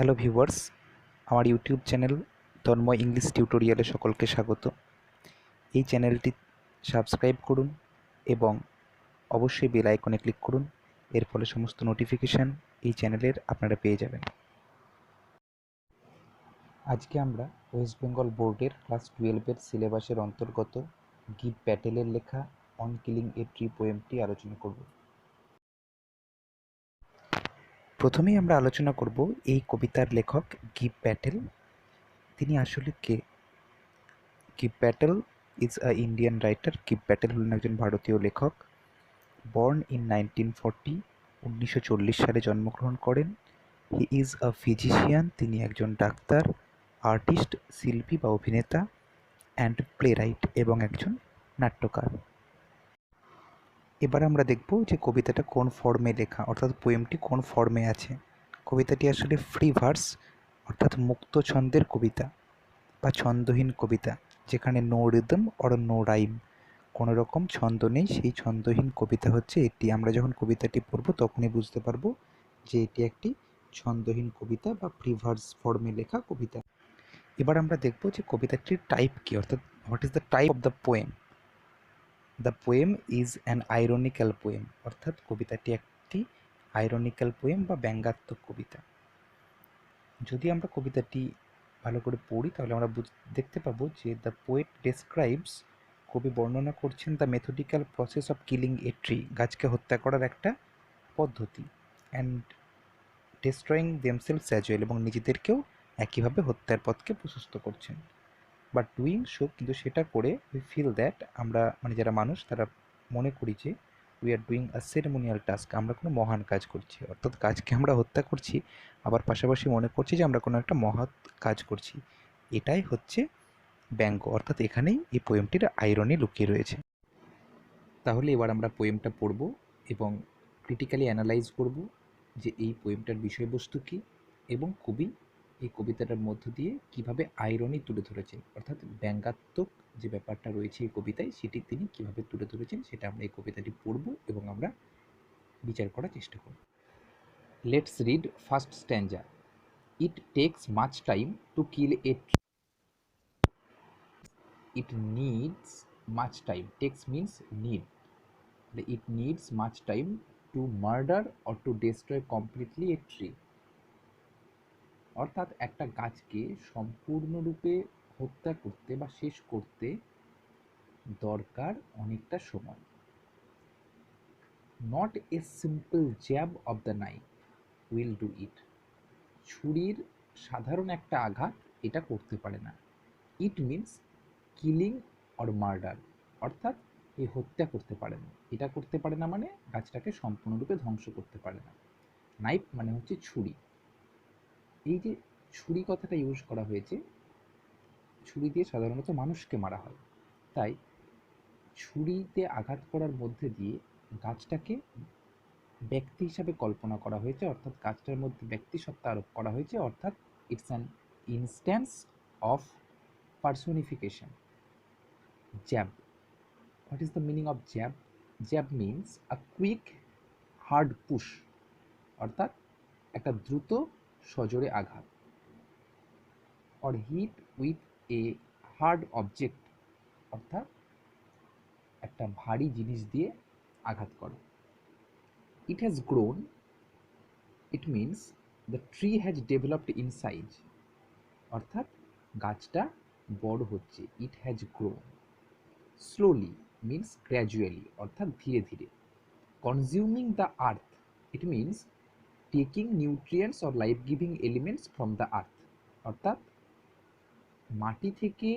Hello viewers, আমার YouTube channel Tanmoy English টিউটোরিয়ালে সকলকে স্বাগত। এই চ্যানেলটি সাবস্ক্রাইব করুন এবং অবশ্যই বেল আইকনে ক্লিক করুন। এর ফলে সমস্ত নোটিফিকেশান এই চ্যানেলের আপনারা পেয়ে যাবেন। আজকে আমরা ওয়েস্ট বেঙ্গল বোর্ডের ক্লাস 12-এর সিলেবাসের অন্তর্গত গিব প্যাটেলের লেখা অন কিলিং এ ট্রি পোয়েমটি আলোচনা করব। প্রথমেই আমরা আলোচনা করব এই কবিতার লেখক গিব প্যাটেল। তিনি আসলে কে? গিব Patel is a Indian writer. গিব প্যাটেল হলেন একজন ভারতীয় লেখক। বর্ন ইন 1940, 1940 সালে জন্মগ্রহণ করেন। হি ইজ আ ফিজিশিয়ান, তিনি একজন ডাক্তার, আর্টিস্ট, শিল্পী বা অভিনেতা, অ্যান্ড প্লেরাইট এবং একজন নাট্যকার। এবার আমরা দেখব যে কবিতাটা কোন ফর্মে লেখা, অর্থাৎ পোয়েমটি কোন ফর্মে আছে। কবিতাটি আসলে ফ্রি ভার্স, অর্থাৎ মুক্ত ছন্দের কবিতা বা ছন্দহীন কবিতা, যেখানে no rhythm or no rhyme, কোনো রকম ছন্দ নেই। সেই ছন্দহীন কবিতা হচ্ছে এটি। আমরা যখন কবিতাটি পড়ব তখনই বুঝতে পারবো যে এটি একটি ছন্দহীন কবিতা বা ফ্রি ভার্স ফর্মে লেখা কবিতা। এবার আমরা দেখব যে কবিতাটির টাইপ কী, অর্থাৎ what is the type of the poem. The poem is an ironical poem, অর্থাৎ কবিতাটি একটি আইরনিক্যাল পোয়েম বা ব্যঙ্গাত্মক কবিতা। যদি আমরা কবিতাটি ভালো করে পড়ি তাহলে আমরা দেখতে পাবো যে দ্য পোয়েট ডেসক্রাইবস, কবি বর্ণনা করছেন the methodical process of killing a tree, গাছকে হত্যা করার একটা পদ্ধতি, and destroying themselves as well, এবং নিজেদেরকেও একইভাবে হত্যার পথকে প্রশস্ত করছেন। বাট ডুইং সো, কিন্তু সেটা করে উই ফিল দ্যাট, আমরা যারা মানুষ তারা মনে করি যে we are doing a ceremonial task, আমরা কোনো মহান কাজ করছি, অর্থাৎ কাজকে আমরা হত্যা করছি, আবার পাশাপাশি মনে করছি যে আমরা কোনো একটা মহৎ কাজ করছি। এটাই হচ্ছে ব্যঙ্গ, অর্থাৎ এখানেই এই পোয়েমটির আইরনি লুকিয়ে রয়েছে। তাহলে এবার আমরা পোয়েমটা পড়ব এবং ক্রিটিক্যালি অ্যানালাইজ করব যে এই পোয়েমটার বিষয়বস্তু কী এবং কবি এই কবিতাটার মধ্য দিয়ে কিভাবে আইরনি তুলে ধরেছেন, অর্থাৎ ব্যঙ্গাত্মক যে ব্যাপারটা রয়েছে এই কবিতায় সেটি তিনি কিভাবে তুলে ধরেছেন সেটা আমরা এই কবিতাটি পড়ব এবং আমরা বিচার করার চেষ্টা করব। Let's read first stanza. It takes much time to kill a tree. It needs much time, takes means need, it needs much time to murder or to destroy completely a tree, অর্থাৎ একটা গাছকে সম্পূর্ণরূপে হত্যা করতে বা শেষ করতে দরকার অনেকটা সময়। Not a simple jab of the knife will do ইট, ছুরির সাধারণ একটা আঘাত এটা করতে পারে না। It means killing or murder, অর্থাৎ এই হত্যা করতে পারে না, এটা করতে পারে না মানে গাছটাকে সম্পূর্ণরূপে ধ্বংস করতে পারে না। নাইফ মানে হচ্ছে ছুরি। এই যে ছুরি কথাটা ইউজ করা হয়েছে, ছুরি দিয়ে সাধারণত মানুষকে মারা হয়, তাই ছুরিতে আঘাত করার মধ্যে দিয়ে গাছটাকে ব্যক্তি হিসাবে কল্পনা করা হয়েছে, অর্থাৎ গাছটার মধ্যে ব্যক্তিসত্তা আরোপ করা হয়েছে, অর্থাৎ it's an instance of personification. Jab, what is the meaning of jab? Jab means a quick hard push, অর্থাৎ একটা দ্রুত সজোরে আঘাত। Or hit with a hard object, অর্থাৎ একটা ভারী জিনিস দিয়ে আঘাত করা। It has grown, it means the tree has developed in size, অর্থাৎ গাছটা বড় হচ্ছে। It has grown. Slowly means gradually, অর্থাৎ ধীরে ধীরে। Consuming the earth, it means taking nutrients or life giving elements from the আর্থ, অর্থাৎ মাটি থেকে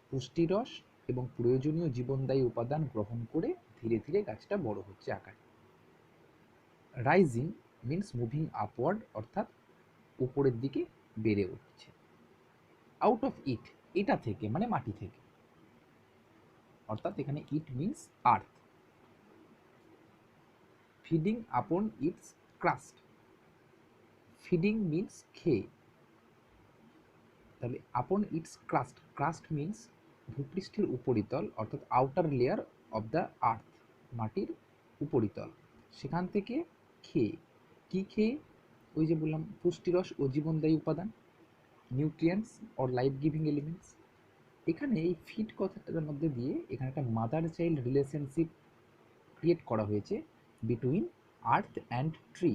পুষ্টিরস এবং প্রয়োজনীয় জীবনদায়ী উপাদান গ্রহণ করে ধীরে ধীরে গাছটা বড় হচ্ছে আকারে। রাইজিং মিনস মুভিং আপওয়ার্ড, অর্থাৎ উপরের দিকে বেড়ে উঠছে। আউট অফ ইট, এটা থেকে মানে মাটি থেকে, অর্থাৎ এখানে ইট মিনস আর্থ। ফিডিং আপন ইটস ক্রাস্ট, ফিডিং মিনস খেয়ে, তাহলে আপন ইটস ক্রাস্ট, ক্রাস্ট মিনস ভূপৃষ্ঠের উপরিতল, অর্থাৎ outer layer of the earth, মাটির উপরিতল, সেখান থেকে খেয়ে। কি খেয়ে? ওই যে বললাম পুষ্টিরস ও জীবনদায়ী উপাদান, nutrients or life giving elements. এখানে এই ফিড কথাটার মধ্যে দিয়ে এখানে একটা মাদার চাইল্ড রিলেশনশিপ ক্রিয়েট করা হয়েছে বিটুইন আর্থ অ্যান্ড ট্রি।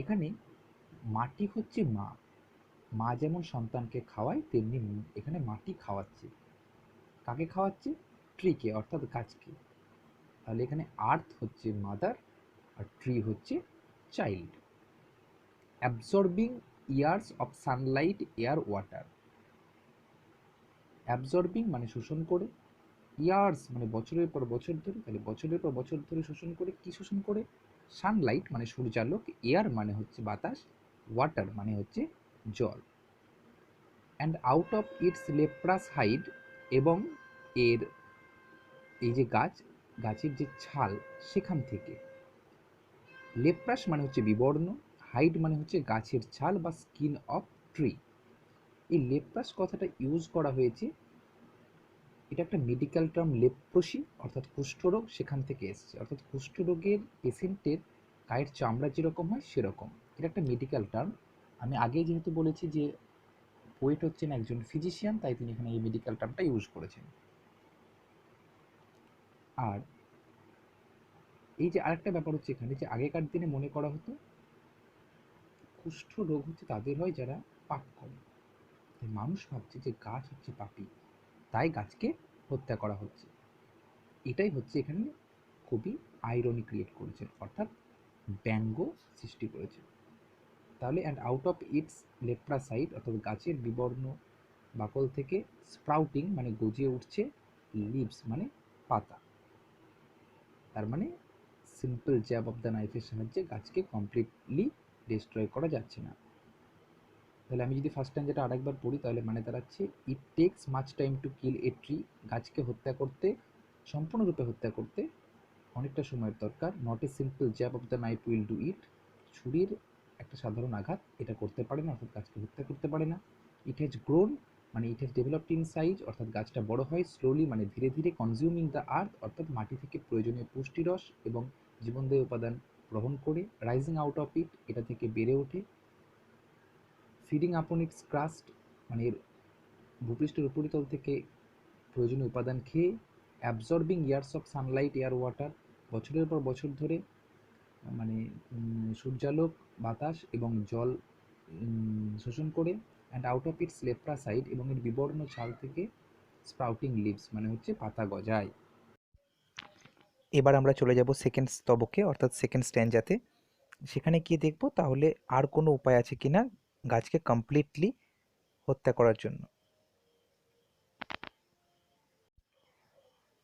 এখানে মাটি হচ্ছে মা, মা যেমন সন্তানকে খাওয়ায় তেমনি এখানে মাটি খাওয়াচ্ছে। কাকে খাওয়াচ্ছে? ট্রিকে, অর্থাৎ গাছকে। তাহলে এখানে আর্থ হচ্ছে মাদার আর ট্রি হচ্ছে child. Absorbing years of Sunlight, air, water. Absorbing মানে শোষণ করে, ইয়ার্স মানে বছরের পর বছর ধরে, তাহলে বছরের পর বছর ধরে শোষণ করে। কি শোষণ করে? সানলাইট মানে সূর্যালোক, এয়ার মানে হচ্ছে বাতাস, ওয়াটার মানে হচ্ছে জল। And out of its leprous hide, এবং এর এই যে গাছের যে ছাল সেখান থেকে। লেপ্রাস মানে হচ্ছে বিবর্ণ, হাইড মানে হচ্ছে গাছের ছাল বা স্কিন অফ ট্রি। এই লেপ্রাস কথাটা ইউজ করা হয়েছে, এটা একটা মেডিকেল টার্ম, লেপ্রোসি অর্থাৎ কুষ্ঠরোগ, সেখান থেকে এসছে। অর্থাৎ কুষ্ঠরোগের পেশেন্টের গায়ের চামড়া যেরকম হয় সেরকম, এটা একটা মেডিকেল টার্ম। আমি আগেই যেহেতু বলেছি যে পোয়েট হচ্ছেন একজন ফিজিশিয়ান, তাই তিনি এখানে এই মেডিকেল টার্মটা ইউজ করেছেন। আর এই যে আরেকটা ব্যাপার হচ্ছে এখানে, যে আগেকার দিনে মনে করা হতো কুষ্ঠ রোগ হচ্ছে তাদের হয় যারা পাপ করে। তাই মানুষ ভাবছে যে গাছ হচ্ছে পাপী, তাই গাছকে হত্যা করা হচ্ছে। এটাই হচ্ছে এখানে কবি আইরনি ক্রিয়েট করেছেন, অর্থাৎ ব্যঙ্গ সৃষ্টি করেছে। তাহলে অ্যান্ড আউট অফ ইটস লেপ্রাসাইড, অর্থাৎ গাছের বিবর্ণ বাকল থেকে, স্প্রাউটিং মানে গজিয়ে উঠছে, লিভস মানে পাতা। তার মানে সিম্পল জ্যাব অফ দ্য নাইফের সাহায্যে গাছকে কমপ্লিটলি ডিস্ট্রয় করা যাচ্ছে না। তাহলে আমি যদি ফার্স্ট টাইম যেটা আরেকবার পড়ি, তাহলে মানে দাঁড়াচ্ছে it takes much time to kill a tree. গাছকে হত্যা করতে, সম্পূর্ণরূপে হত্যা করতে অনেকটা সময়ের দরকার। Not a simple jab of the knife will do ইট। ছুরির একটা সাধারণ আঘাত এটা করতে পারে না, অর্থাৎ গাছকে হত্যা করতে পারে না। ইট হ্যাজ গ্রোন মানে it has developed in size, অর্থাৎ গাছটা বড় হয়। স্লোলি মানে ধীরে ধীরে। কনজিউমিং দ্য আর্থ অর্থাৎ মাটি থেকে প্রয়োজনীয় পুষ্টিরস এবং জীবনদায়ী উপাদান গ্রহণ করে। রাইজিং আউট অফ ইট এটা থেকে বেড়ে ওঠে। ফিডিং আপন ইটস ক্রাস্ট মানে এর ভূপৃষ্ঠের উপরিতল থেকে প্রয়োজনীয় উপাদান খেয়ে। Absorbing years of Sunlight, air, water বছরের পর বছর ধরে মানে সূর্যালোক, বাতাস এবং জল শোষণ করে। অ্যান্ড আউট অফ ইটস লেপ্রাসাইড এবং এর বিবর্ণ ছাল থেকে স্প্রাউটিং লিভস মানে হচ্ছে পাতা গজায়। এবার আমরা চলে যাব সেকেন্ড স্তবকে অর্থাৎ সেকেন্ড স্ট্যান্ডাতে। সেখানে গিয়ে দেখব তাহলে আর কোনো উপায় আছে কিনা গাছকে কমপ্লিটলি হত্যা করার জন্য।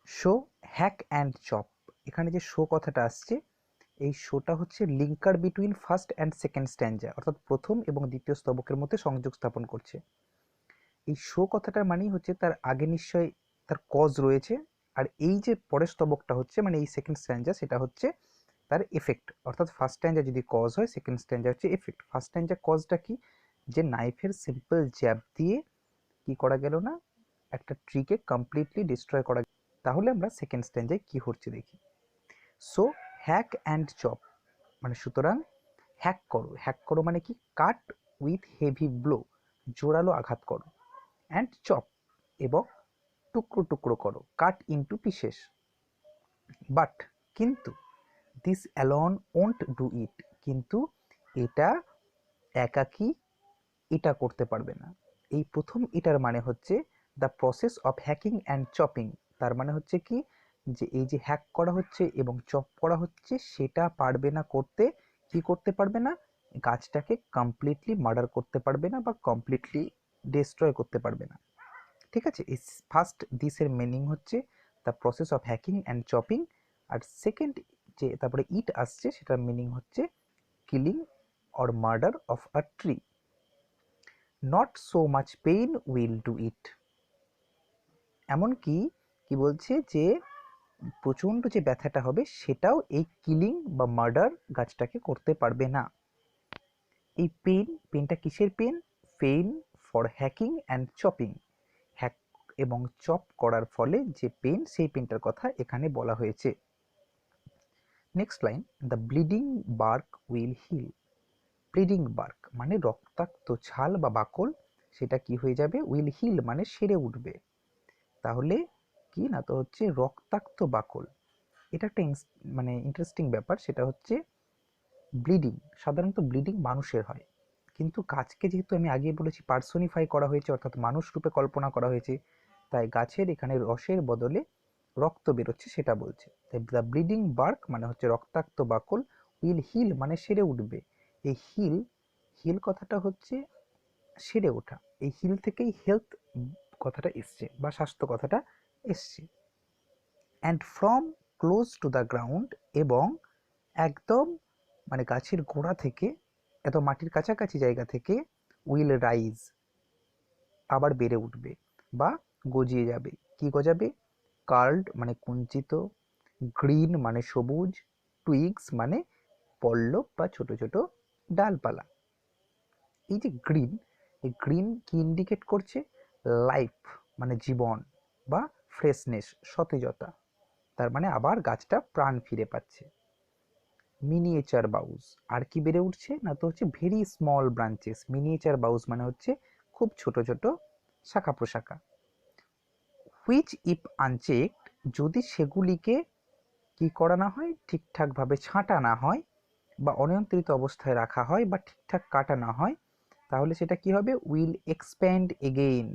Show, hack and chop. এখানে যে শো কথাটা আসছে, এই শোটা হচ্ছে linker between first and second স্ট্যান্ডা, অর্থাৎ প্রথম এবং দ্বিতীয় স্তবকের মধ্যে সংযোগ স্থাপন করছে। এই শো কথাটার মানেই হচ্ছে তার আগে নিশ্চয়ই তার কজ রয়েছে, আর এই যে পরের স্তবকটা হচ্ছে মানে এই সেকেন্ড স্ট্যান্ডা, সেটা হচ্ছে তার এফেক্ট। অর্থাৎ ফার্স্ট স্ট্যান্ডা যদি কজ হয়, সেকেন্ড স্ট্যান্ডা হচ্ছে এফেক্ট। ফার্স্ট স্ট্যান্ডা কজটা কি? যে নাইফের সিম্পল জ্যাব দিয়ে কি করা গেল না, একটা ট্রিকে কমপ্লিটলি ডিস্ট্রয় করা। তাহলে আমরা সেকেন্ড স্ট্যান্ডায় কি হচ্ছে দেখি। সো হ্যাক অ্যান্ড চপ মানে সুতরাং হ্যাক করো। হ্যাক করো মানে কি? কাট উইথ হেভি ব্লো, জোরালো আঘাত করো। অ্যান্ড চপ এবং টুকরো টুকরো করো, কাট ইনটু পিসেস। বাট কিন্তু this alone won't do it, কিন্তু এটা একাকী এটা করতে পারবে না। এই প্রথম এটার মানে হচ্ছে the process of hacking and chopping. তার মানে হচ্ছে কি, যে এই যে হ্যাক করা হচ্ছে এবং চপ করা হচ্ছে সেটা পারবে না করতে। কি করতে পারবে না? গাছটাকে কমপ্লিটলি মার্ডার করতে পারবে না বা কমপ্লিটলি ডিস্ট্রয় করতে পারবে না। ঠিক আছে, এই ফার্স্ট দিসের মিনিং হচ্ছে the process of hacking and chopping. আর সেকেন্ড যে তারপরে ইট আসছে, সেটার মিনিং হচ্ছে killing or murder of a tree. Not so much pain will do it. এমনকি কি বলছে যে প্রচণ্ড যে ব্যথাটা হবে সেটাও এই কিলিং বা মার্ডার গাছটাকে করতে পারবে না। এই পেনটা কিসের pen? Pen for hacking and chopping. Hack এবং চপ করার ফলে যে পেন, সেই পেনটার কথা এখানে বলা হয়েছে। Next line, the bleeding bark will heal. Bleeding bark মানে রক্তাক্ত ছাল বা বাকল, সেটা কি হয়ে যাবে, উইল হিল মানে সেরে উঠবে। তাহলে কি না, তো হচ্ছে রক্তাক্ত বাকল। এটা একটা মানে ইন্টারেস্টিং ব্যাপার, সেটা হচ্ছে ব্লিডিং, সাধারণত ব্লিডিং মানুষের হয়, কিন্তু গাছকে যেহেতু আমি আগে বলেছি পার্সোনিফাই করা হয়েছে, অর্থাৎ মানুষ রূপে কল্পনা করা হয়েছে, তাই গাছের এখানে রসের বদলে রক্ত বেরোচ্ছে সেটা বলছে। তাই দ্য ব্লিডিং বার্ক মানে হচ্ছে রক্তাক্ত বাকল, উইল হিল মানে সেরে উঠবে। এই হিল, হিল কথাটা হচ্ছে সেরে ওঠা, এই হিল থেকেই হেলথ কথাটা এসছে বা স্বাস্থ্য কথাটা এসছে। And from close to the ground, এবং একদম মানে গাছের গোড়া থেকে, এত মাটির কাছাকাছি জায়গা থেকে, উইল রাইজ আবার বেড়ে উঠবে বা গজিয়ে যাবে। কি গজাবে, কার্লড মানে কুঞ্চিত, গ্রিন মানে সবুজ, টুইগস মানে পল্লব বা ছোট ছোট ডালপালা। এই যে গ্রিন, এই গ্রিন কি ইন্ডিকেট করছে, লাইফ মানে জীবন বা ফ্রেশনেস সতেজতা, তার মানে আবার গাছটা প্রাণ ফিরে পাচ্ছে। মিনিয়েচার বাউস, আর কি বেড়ে উঠছে না, তো হচ্ছে ভেরি স্মল ব্রাঞ্চেস। মিনিয়েচার বাউস মানে হচ্ছে খুব ছোট ছোট শাখা প্রশাখা। হুইচ ইফ আনচেকড, যদি সেগুলিকে কি করা না হয়, ঠিকঠাকভাবে ছাঁটা না হয় বা অনিয়ন্ত্রিত অবস্থায় রাখা হয় বা ঠিকঠাক কাটা না হয়, তাহলে সেটা কি হবে, উইল এক্সপ্যান্ড এগেইন,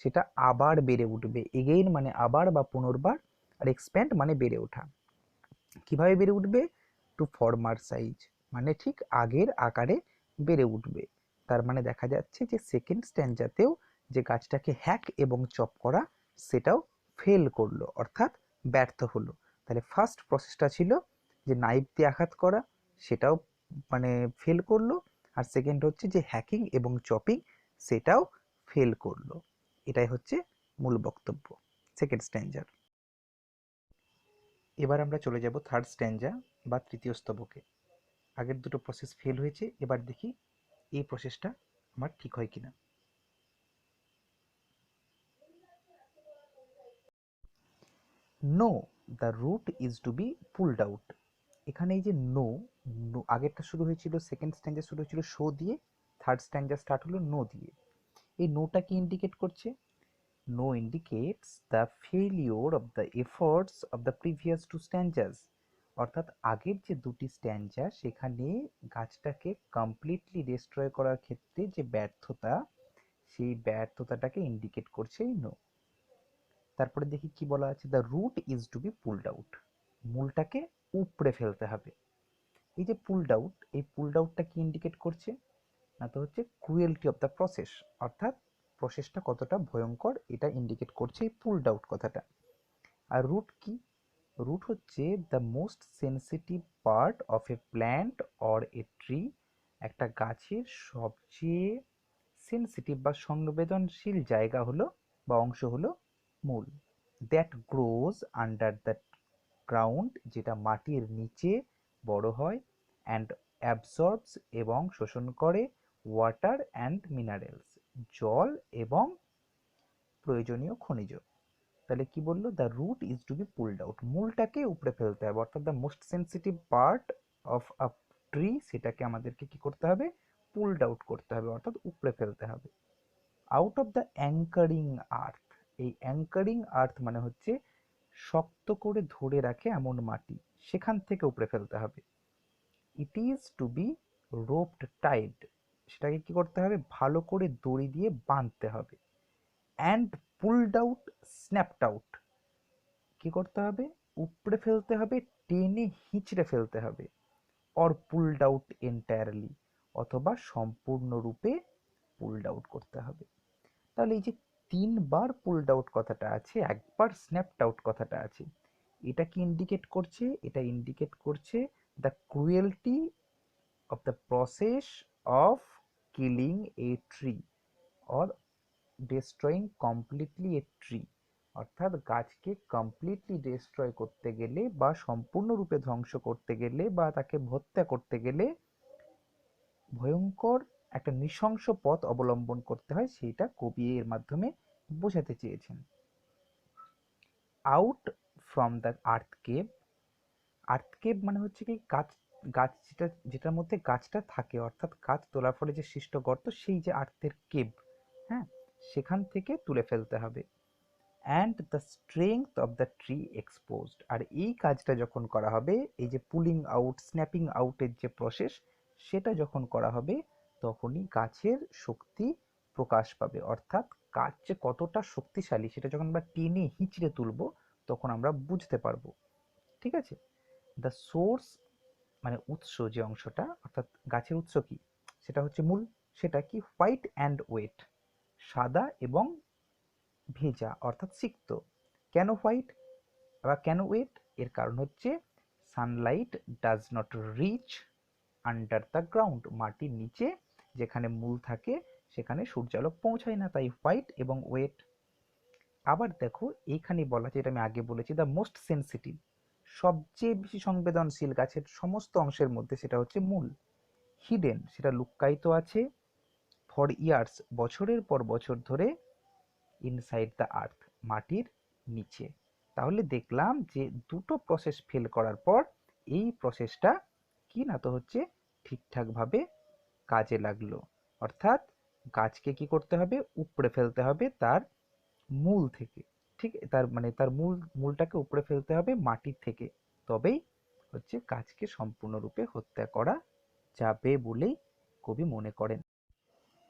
সেটা আবার বেড়ে উঠবে। এগেইন মানে আবার বা পুনর্বার, আর এক্সপ্যান্ড মানে বেড়ে ওঠা। কিভাবে বেড়ে উঠবে, টু ফর্মার সাইজ মানে ঠিক আগের আকারে বেড়ে উঠবে। তার মানে দেখা যাচ্ছে যে সেকেন্ড স্ট্যান্ডাতেও যে গাছটাকে হ্যাক এবং চপ করা, সেটাও ফেল করলো, অর্থাৎ ব্যর্থ হলো। তাহলে ফার্স্ট প্রসেসটা ছিল যে নাইফ দিয়ে আঘাত করা, সেটাও মানে ফেল করলো, আর সেকেন্ড হচ্ছে যে হ্যাকিং এবং চপিং, সেটাও ফেল করলো। এটাই হচ্ছে মূল বক্তব্য সেকেন্ড স্ট্যান্ডার। এবার আমরা চলে যাব থার্ড স্ট্যান্জা বা তৃতীয় স্তবকে। আগের দুটো প্রসেস ফেল হয়েছে, এবার দেখি এই প্রসেসটা আমার ঠিক হয় কিনা। No, the root is to be pulled out. এখানে এই যে নো, আগেরটা শুরু হয়েছিল, সেকেন্ড স্ট্যান্জা শুরু হয়েছিল শো দিয়ে, থার্ড স্ট্যান্জা স্টার্ট হলো নো দিয়ে। এই নোটা কি ইন্ডিকেট করছে, no indicates the failure of the efforts of the previous two stanzas. অর্থাৎ আগের যে দুটি স্ট্যান্জা, সেখানে গাছটাকে কমপ্লিটলি ডিস্ট্রয় করার ক্ষেত্রে যে ব্যর্থতা, সেই ব্যর্থতাটাকে ইন্ডিকেট করছে এই নো। তারপরে দেখি কি বলা আছে, the root is to be pulled out, মূলটাকে উপড়ে ফেলতে হবে। এই যে পুলড আউট, এই পুলড আউটটা কি ইন্ডিকেট করছে না, তো হচ্ছে ক্রুয়েলটি অফ দ্য প্রসেস, অর্থাৎ প্রসেসটা কতটা ভয়ঙ্কর এটা ইন্ডিকেট করছে এই পুলড আউট কথাটা। আর রুট কি, রুট হচ্ছে the most sensitive part of A plant or a tree. একটা গাছের সবচেয়ে সেন্সিটিভ বা সংবেদনশীল জায়গা হলো বা অংশ হলো মূল। That grows under the ground, যেটা মাটির নিচে বড় হয়, অ্যান্ড অ্যাবসর্বস এবং শোষণ করে, ওয়াটার অ্যান্ড মিনারেলস, জল এবং প্রয়োজনীয় খনিজ। তাহলে কি বললো, the root is to be pulled out, মূলটাকে উপড়ে ফেলতে হবে, অর্থাৎ the most sensitive part of a tree, সেটাকে আমাদেরকে কি করতে হবে, পুলড আউট করতে হবে, অর্থাৎ উপড়ে ফেলতে হবে। আউট অফ দ্য অ্যাঙ্কারিং আর্থ, এই অ্যাঙ্কারিং আর্থ মানে হচ্ছে শক্ত করে ধরে রাখে এমন মাটি, সেখান থেকে উপড়ে ফেলতে হবে। It is to be roped tight, সেটাকে কি করতে হবে, ভালো করে দড়ি দিয়ে বাঁধতে হবে। And pulled out snapped out, কি করতে হবে, উপড়ে ফেলতে হবে, টেনে হিঁচড়ে ফেলতে হবে। অর পুলড আউট এন্টায়ারলি, অথবা সম্পূর্ণরূপে পুলড আউট করতে হবে। তাহলে এই যে তিনবার পুলড আউট কথাটা আছে, একবার স্ন্যাপড আউট কথাটা আছে, এটা কি ইন্ডিকেট করছে, এটা ইন্ডিকেট করছে the cruelty of the process of killing a tree or destroying completely a tree. অর্থাৎ গাছকে কমপ্লিটলি ডেস্ট্রয় করতে গেলে বা সম্পূর্ণরূপে ধ্বংস করতে গেলে বা তাকে হত্যা করতে গেলে ভয়ঙ্কর একটা নৃশংস পথ অবলম্বন করতে হয়, সেইটা কবি এর মাধ্যমে বোঝাতে চেয়েছেন। Out from the earth cave, earth cave মানে হচ্ছে কি গাছ, গাছ যেটার মধ্যে গাছটা থাকে, অর্থাৎ গাছ তোলার ফলে যে সৃষ্ট গর্ত, সেই যে আর্থের কেব, হ্যাঁ, সেখান থেকে তুলে ফেলতে হবে। And the strength of the tree exposed, আর এই কাজটা যখন করা হবে, এই যে পুলিং আউট স্ন্যাপিং আউটের যে প্রসেস, সেটা যখন করা হবে তখনই গাছের শক্তি প্রকাশ পাবে। অর্থাৎ গাছ যে কতটা শক্তিশালী সেটা যখন আমরা টেনে হিঁচড়ে তুলবো তখন আমরা বুঝতে পারবো। ঠিক আছে? দ্য সোর্স মানে উৎস, যে অংশটা, অর্থাৎ গাছের উৎস কি, সেটা হচ্ছে মূল। সেটা কি? হোয়াইট অ্যান্ড ওয়েট, সাদা এবং ভেজা অর্থাৎ সিক্ত। কেন হোয়াইট বা কেন ওয়েট? এর কারণ হচ্ছে sunlight does not reach under the ground, মাটির নিচে যেখানে মূল থাকে সেখানে সূর্যালোক পৌঁছায় না, তাই হোয়াইট এবং ওয়েট। আবার দেখো এইখানে বলা, যেটা আমি আগে বলেছি, দ্য মোস্ট সেন্সিটিভ, সবচেয়ে বেশি সংবেদনশীল গাছের সমস্ত অংশের মধ্যে, সেটা হচ্ছে মূল। হিডেন, সেটা লুক্কায়িত আছে, ফর ইয়ার্স, বছরের পর বছর ধরে, ইনসাইড দ্য আর্থ, মাটির নিচে। তাহলে দেখলাম যে দুটো প্রসেস ফেল করার পর এই প্রসেসটা কি না তো হচ্ছে ঠিকঠাকভাবে কাজে লাগলো। অর্থাৎ গাছকে কি করতে হবে? উপড়ে ফেলতে হবে তার মূল থেকে। ঠিক, তার মানে তার মূলটাকে উপড়ে ফেলতে হবে মাটির থেকে, তবেই হচ্ছে গাছকে সম্পূর্ণরূপে হত্যা করা যাবে বলেই কবি মনে করেন।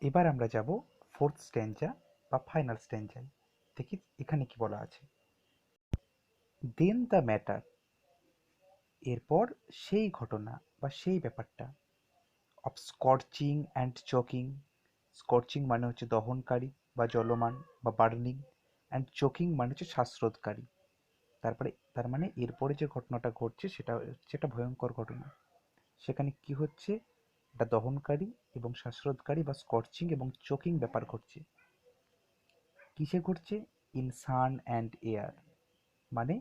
এবার আমরা যাব ফোর্থ স্ট্যাঞ্জা বা ফাইনাল স্ট্যাঞ্জায়। দেখি এখানে কি বলা আছে। দেন দ্য ম্যাটার, এরপর সেই ঘটনা বা সেই ব্যাপারটা, অফ স্কর্চিং অ্যান্ড চকিং, স্কর্চিং মানে হচ্ছে দহনকারী বা জ্বলমান বা বার্নিং, অ্যান্ড চোকিং মানে হচ্ছে শ্বাসরোধকারী। তারপরে তার মানে এরপরে যে ঘটনাটা ঘটছে সেটা হচ্ছে একটা ভয়ঙ্কর ঘটনা। সেখানে কি হচ্ছে? একটা দহনকারী এবং শ্বাসরোধকারী বা স্কর্চিং এবং চোকিং ব্যাপার ঘটছে। কিসে ঘটছে? ইন সান অ্যান্ড এয়ার, মানে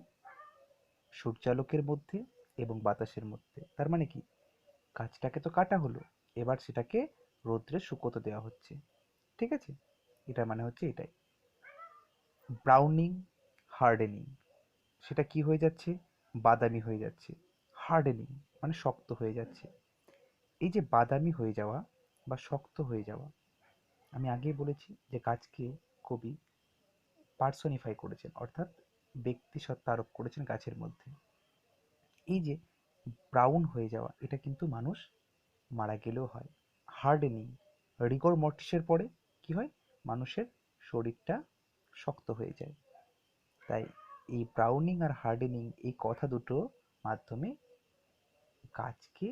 সূর্যালোকের মধ্যে এবং বাতাসের মধ্যে। তার মানে কি? গাছটাকে তো কাটা হলো, এবার সেটাকে রোদ্রে শুকোতে দেওয়া হচ্ছে। ঠিক আছে? এটার মানে হচ্ছে এটাই। ব্রাউনিং, হার্ডেনিং, সেটা কি হয়ে যাচ্ছে? বাদামি হয়ে যাচ্ছে। হার্ডেনিং মানে শক্ত হয়ে যাচ্ছে। এই যে বাদামি হয়ে যাওয়া বা শক্ত হয়ে যাওয়া, আমি আগেই বলেছি যে গাছকে কবি পার্সনিফাই করেছেন, অর্থাৎ ব্যক্তিসত্তা আরোপ করেছেন গাছের মধ্যে। এই যে ব্রাউন হয়ে যাওয়া, এটা কিন্তু মানুষ মারা গেলেও হয়। হার্ডেনিং, রিগর মর্টিসের পরে কি হয়? মানুষের শরীরটা শক্ত হয়ে যায়। তাই এই ব্রাউনিং আর হার্ডেনিং এই কথা দুটো মাধ্যমে গাছকে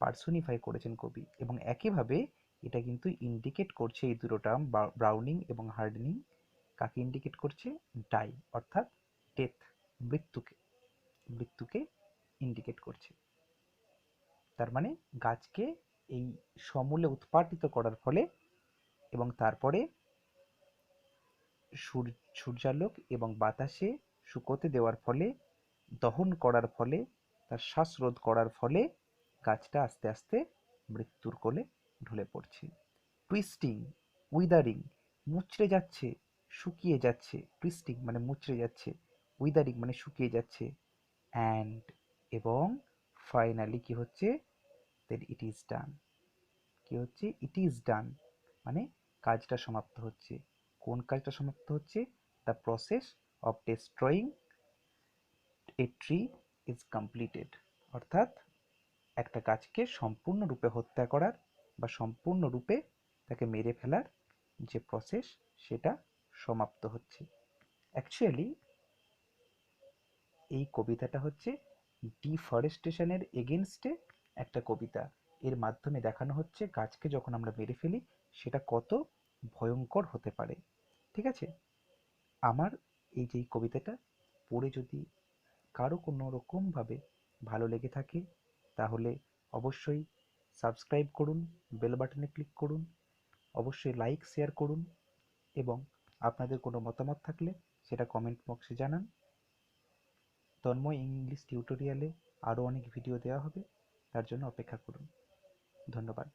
পার্সনিফাই করেছেন কবি, এবং একইভাবে এটা কিন্তু ইন্ডিকেট করছে, এই দুটো টার্ম ব্রাউনিং এবং হার্ডেনিং কাকে ইন্ডিকেট করছে? ডাই অর্থাৎ ডেথ, মৃত্যুকে, মৃত্যুকে ইন্ডিকেট করছে। তার মানে গাছকে এই সমূলে উৎপাটিত করার ফলে এবং তারপরে সূর্যালোক এবং বাতাসে শুকোতে দেওয়ার ফলে, দহন করার ফলে, তার শ্বাসরোধ করার ফলে গাছটা আস্তে আস্তে মৃত্যুর কোলে ঢলে পড়ছে। টুইস্টিং, উইদারিং, মুচড়ে যাচ্ছে, শুকিয়ে যাচ্ছে। টুইস্টিং মানে মুচড়ে যাচ্ছে, উইদারিং মানে শুকিয়ে যাচ্ছে, অ্যান্ড এবং ফাইনালি কি হচ্ছে? দেন ইট ইজ ডান। কি হচ্ছে? ইট ইজ ডান মানে কাজটা সমাপ্ত হচ্ছে। কোন কাজটা সমাপ্ত হচ্ছে? The process of destroying a tree is completed, অর্থাৎ একটা গাছকে সম্পূর্ণরূপে হত্যা করার বা সম্পূর্ণরূপে তাকে মেরে ফেলার যে প্রসেস, সেটা সমাপ্ত হচ্ছে। অ্যাকচুয়ালি এই কবিতাটা হচ্ছে ডিফরেস্টেশনের এগেনস্টে একটা কবিতা। এর মাধ্যমে দেখানো হচ্ছে গাছকে যখন আমরা মেরে ফেলি সেটা কত ভয়ঙ্কর হতে পারে। ঠিক আছে? আমার এই যে কবিতাটা পড়ে যদি কারো কোনো রকমভাবে ভালো লেগে থাকে তাহলে অবশ্যই সাবস্ক্রাইব করুন, বেল বাটনে ক্লিক করুন, অবশ্যই লাইক শেয়ার করুন, এবং আপনাদের কোনো মতামত থাকলে সেটা কমেন্ট বক্সে জানান। তন্ময় ইংলিশ টিউটোরিয়ালে আরও অনেক ভিডিও দেওয়া হবে, তার জন্য অপেক্ষা করুন। ধন্যবাদ।